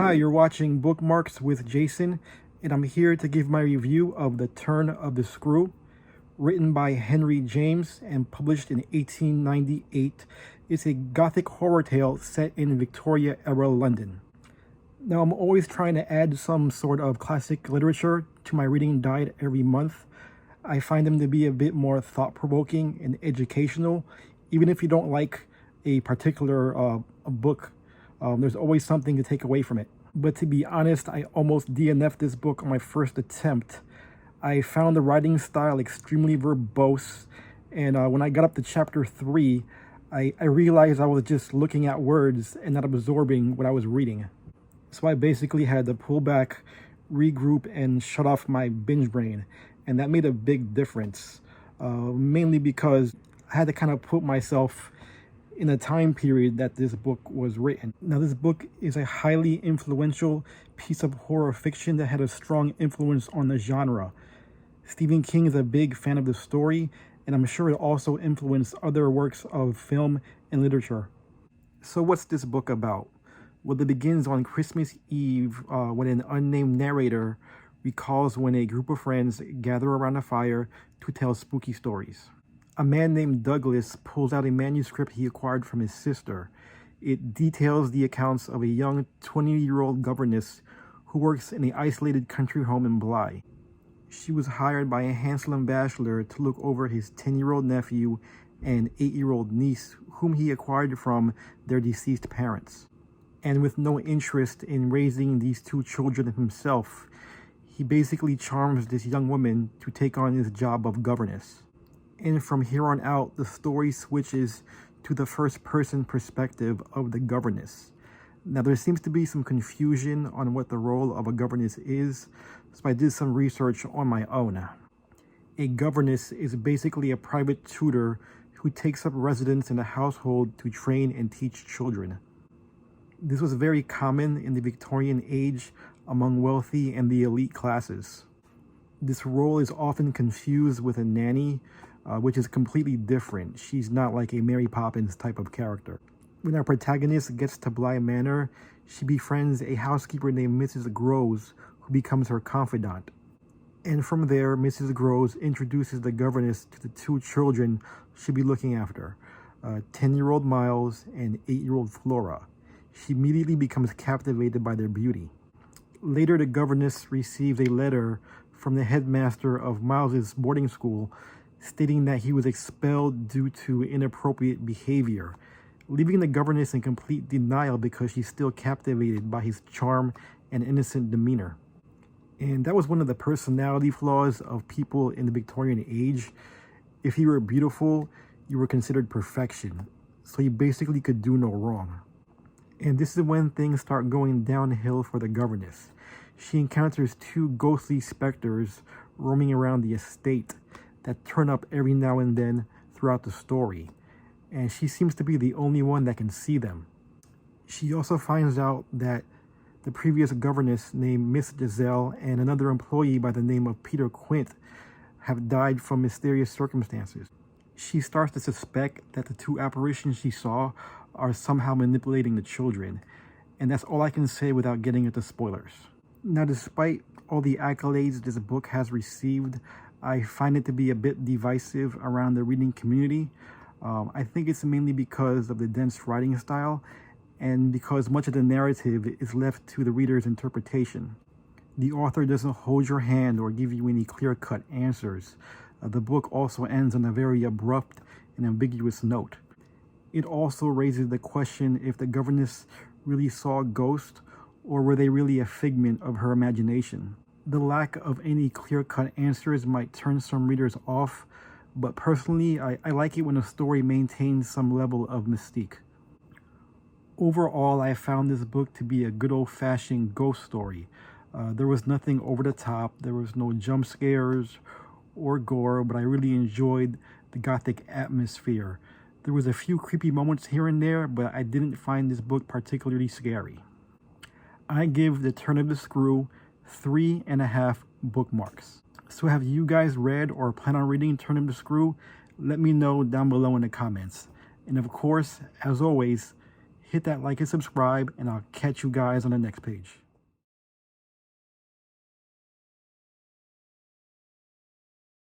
Hi, you're watching Bookmarks with Jason, and I'm here to give my review of The Turn of the Screw, written by Henry James and published in 1898. It's a gothic horror tale set in Victoria-era London. Now, I'm always trying to add some sort of classic literature to my reading diet every month. I find them to be a bit more thought-provoking and educational. Even if you don't like a particular a book, there's always something to take away from it. But to be honest, I almost DNF'd this book on my first attempt. I found the writing style extremely verbose, and when I got up to chapter 3, I realized I was just looking at words and not absorbing what I was reading. So I basically had to pull back, regroup, and shut off my binge brain. And that made a big difference, mainly because I had to kind of put myself in a time period that this book was written. Now, this book is a highly influential piece of horror fiction that had a strong influence on the genre. Stephen King is a big fan of the story, and I'm sure it also influenced other works of film and literature. So what's this book about? Well, it begins on Christmas Eve when an unnamed narrator recalls when a group of friends gather around a fire to tell spooky stories. A man named Douglas pulls out a manuscript he acquired from his sister. It details the accounts of a young 20-year-old governess who works in an isolated country home in Bly. She was hired by a handsome bachelor to look over his 10-year-old nephew and 8-year-old niece, whom he acquired from their deceased parents. And with no interest in raising these two children himself, he basically charms this young woman to take on his job of governess. And from here on out, the story switches to the first-person perspective of the governess. Now, there seems to be some confusion on what the role of a governess is, so I did some research on my own. A governess is basically a private tutor who takes up residence in a household to train and teach children. This was very common in the Victorian age among wealthy and the elite classes. This role is often confused with a nanny, which is completely different. She's not like a Mary Poppins type of character. When our protagonist gets to Bly Manor, she befriends a housekeeper named Mrs. Groves, who becomes her confidant. And from there, Mrs. Groves introduces the governess to the two children she'll be looking after, 10-year-old Miles and 8-year-old Flora. She immediately becomes captivated by their beauty. Later, the governess receives a letter from the headmaster of Miles's boarding school stating that he was expelled due to inappropriate behavior, leaving the governess in complete denial because she's still captivated by his charm and innocent demeanor. And that was one of the personality flaws of people in the Victorian age. If you were beautiful, you were considered perfection, so you basically could do no wrong. And this is when things start going downhill for the governess. She encounters two ghostly specters roaming around the estate that turn up every now and then throughout the story, and she seems to be the only one that can see them. She also finds out that the previous governess named Miss Giselle and another employee by the name of Peter Quint have died from mysterious circumstances. She starts to suspect that the two apparitions she saw are somehow manipulating the children, and that's all I can say without getting into spoilers. Now, despite all the accolades this book has received, I find it to be a bit divisive around the reading community. I think it's mainly because of the dense writing style and because much of the narrative is left to the reader's interpretation. The author doesn't hold your hand or give you any clear-cut answers. The book also ends on a very abrupt and ambiguous note. It also raises the question if the governess really saw ghosts or were they really a figment of her imagination. The lack of any clear-cut answers might turn some readers off, but personally, I like it when a story maintains some level of mystique. Overall, I found this book to be a good old-fashioned ghost story. There was nothing over the top, there was no jump scares or gore, but I really enjoyed the gothic atmosphere. There was a few creepy moments here and there, but I didn't find this book particularly scary. I give The Turn of the Screw 3.5 bookmarks. So have you guys read or plan on reading Turn of the Screw? Let me know down below in the comments. And of course, as always, hit that like and subscribe, and I'll catch you guys on the next page.